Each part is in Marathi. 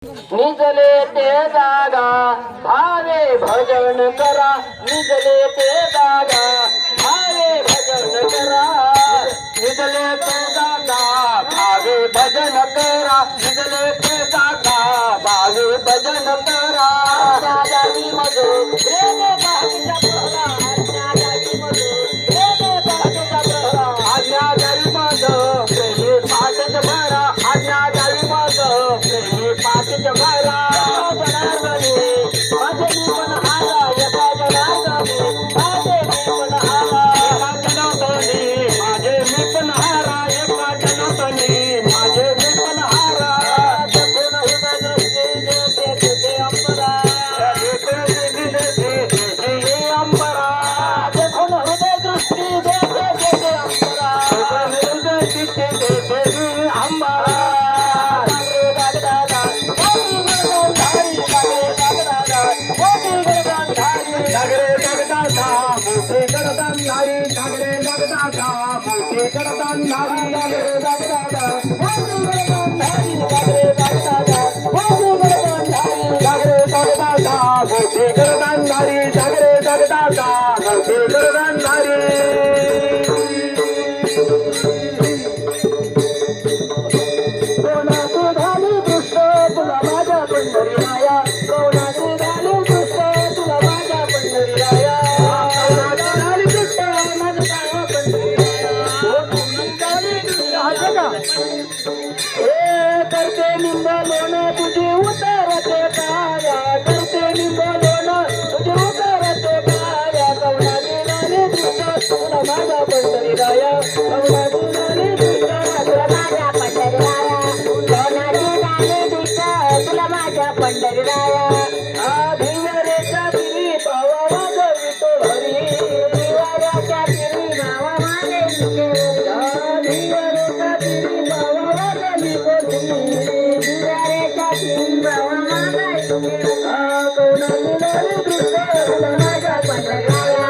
निजले ते जागा भावे भजन करा, निजले ते जागा भावे भजन करा, निजले ते जागा भावे भजन करा, निजले ते जागा भावे भजन करा. आज्ञादारी मधु प्रेमे पाठीचा प्रहरा, आज्ञादारी मधु प्रेमे पाठीचा प्रहरा, आज्ञादारी मधु प्रेमे पाठीचा प्रहरा, आज्ञादारी मधु प्रेमे पाठीचा प्रहरा. जनार्दनी माझे मी पण आला, एका जनार्दनी माझे मी पण आला, एका जनार्दनी माझे मी पण हारा, एका जनार्दनी माझे मी पण हारा. जपून हृदय दृष्टी देते तुझे अंबरा, अंबरा जपून हृदय दृष्टी देते तुझे अंबरा, हृदय दृष्टी देते अंबरा. जागरे जगदाता मोठे करतांधारी, जागरे जगदाता मोठे करतांधारी, जागरे जगदाता मोठे करतांधारी, जागरे जगदाता मोठे करतांधारी, जागरे जगदाता मोठे करतांधारी, जागरे जगदाता मोठे करतांधारी. कोणाची झाली दृष्ट तुला माझ्या पंढरी माया, कोणाची झाली दृष्ट तुला माझ्या पंढरी माया, कोणाची झाली दृष्ट माझ्या पंढरी माया, कोणाची दृष्ट हे करते निंब लोण तुझी उतरते पाया, करते निंब लोण तुझी उतरते पाया, कोणाची झाली दृष्ट तुला माझ्या पंढरी माया, कोणाची झाली दृष्ट तुला माझ्या पंढरी माया, कोणाची झाली दृष्ट तुला माझ्या पंढरी राया. धिवरेच्या तिरी पावा वाजवितो हरी, धिवऱ्याच्या तिरी नावा माझे विठो, धिवरेच्या तिरी पावा वाजवितो हरी, धिवऱ्याच्या तिरी नावा माझे विठो. कोणाची झाली दृष्ट तुला माझ्या पंढरी राया,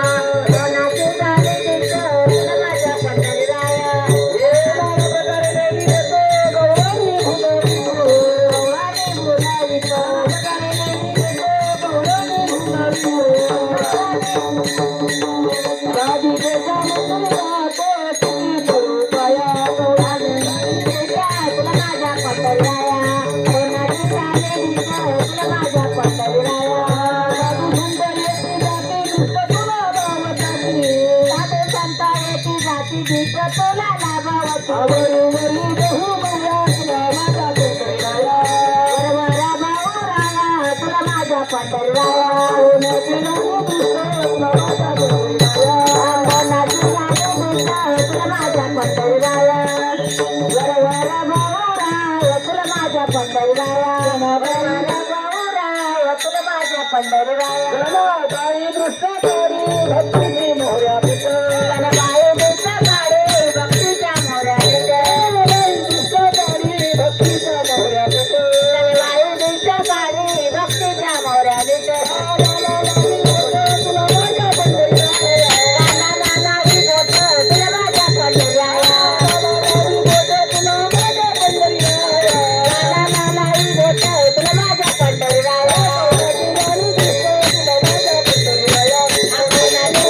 कोणाची झाली दृष्ट तुला माझ्या पंढरी राया. हे मार्ग करलेली येतो गौरवी भुलवितो, गौरवी भुलवितो, करलेली येतो गौरवी भुलवितो. राधिके जामतुल राहतो तुझी स्वरूपाया, कोणाची झाली दृष्ट तुला माझ्या पंढरी राया, कोणाची झाली दृष्ट तुला माझ्या पंढरी राया. साधू संतांची जाती दृष्ट तुला लाभवती, साधू संतांची जाती दृष्ट तुला लाभवती, वरी बहु बळ्या तुला माझ्या पंढरी राया, वरवरा भाऊ राया तुला माझ्या पंढरी राया, कोणाची झाली दृष्ट तुला माझ्या पंढरी राया, कोणाची झाली दृष्ट तुला माझ्या पंढरी राया, वरवरा भाऊ राया तुला माझ्या पंढरी राया, वरवरा भाऊ राया तुला माझ्या पंढरी राया. गणबाई दृष्ट काढी भक्तीची मोहऱ्या पिठ, गणबाई दृष्ट काढी भक्तीच्या मोहऱ्या पिठ, गणबाई दृष्ट काढी भक्तीच्या मोहऱ्या पिठ, गणबाई दृष्ट काढी भक्तीच्या मोहऱ्या पिठ. तुला माझ्या पंढरी राया, नाना नाना ही बोट तुला माझ्या पंढरी राया, तुला माझ्या पंढरी राया, नाना नाना ही बोट तुला माझ्या पंढरी राया. कोणाची झाली दृष्ट तुला माझ्या पंढरी राया, कोणाची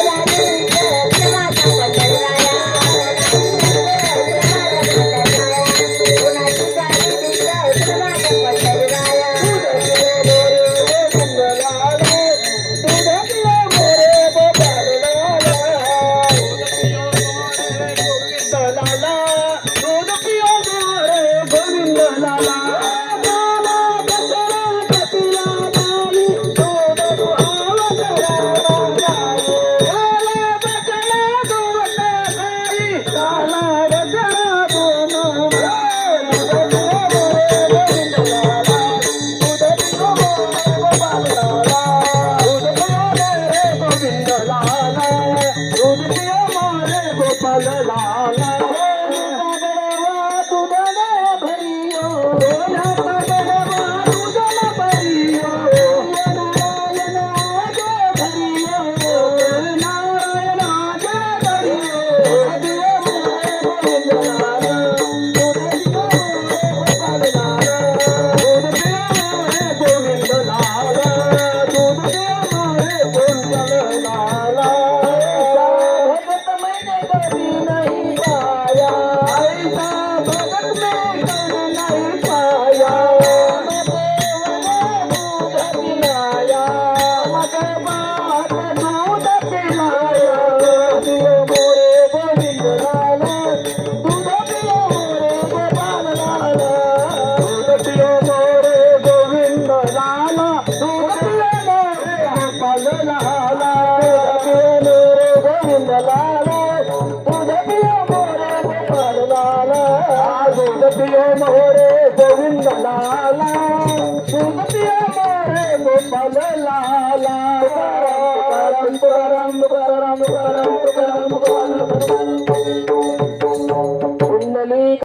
सुगतिये मोरे गोविंद लाला सुगतिये मोरे गोपाल लाला तुकाराम तुकाराम तुकाराम तुकाराम तुकाराम तुकाराम तुकाराम पुंडलिक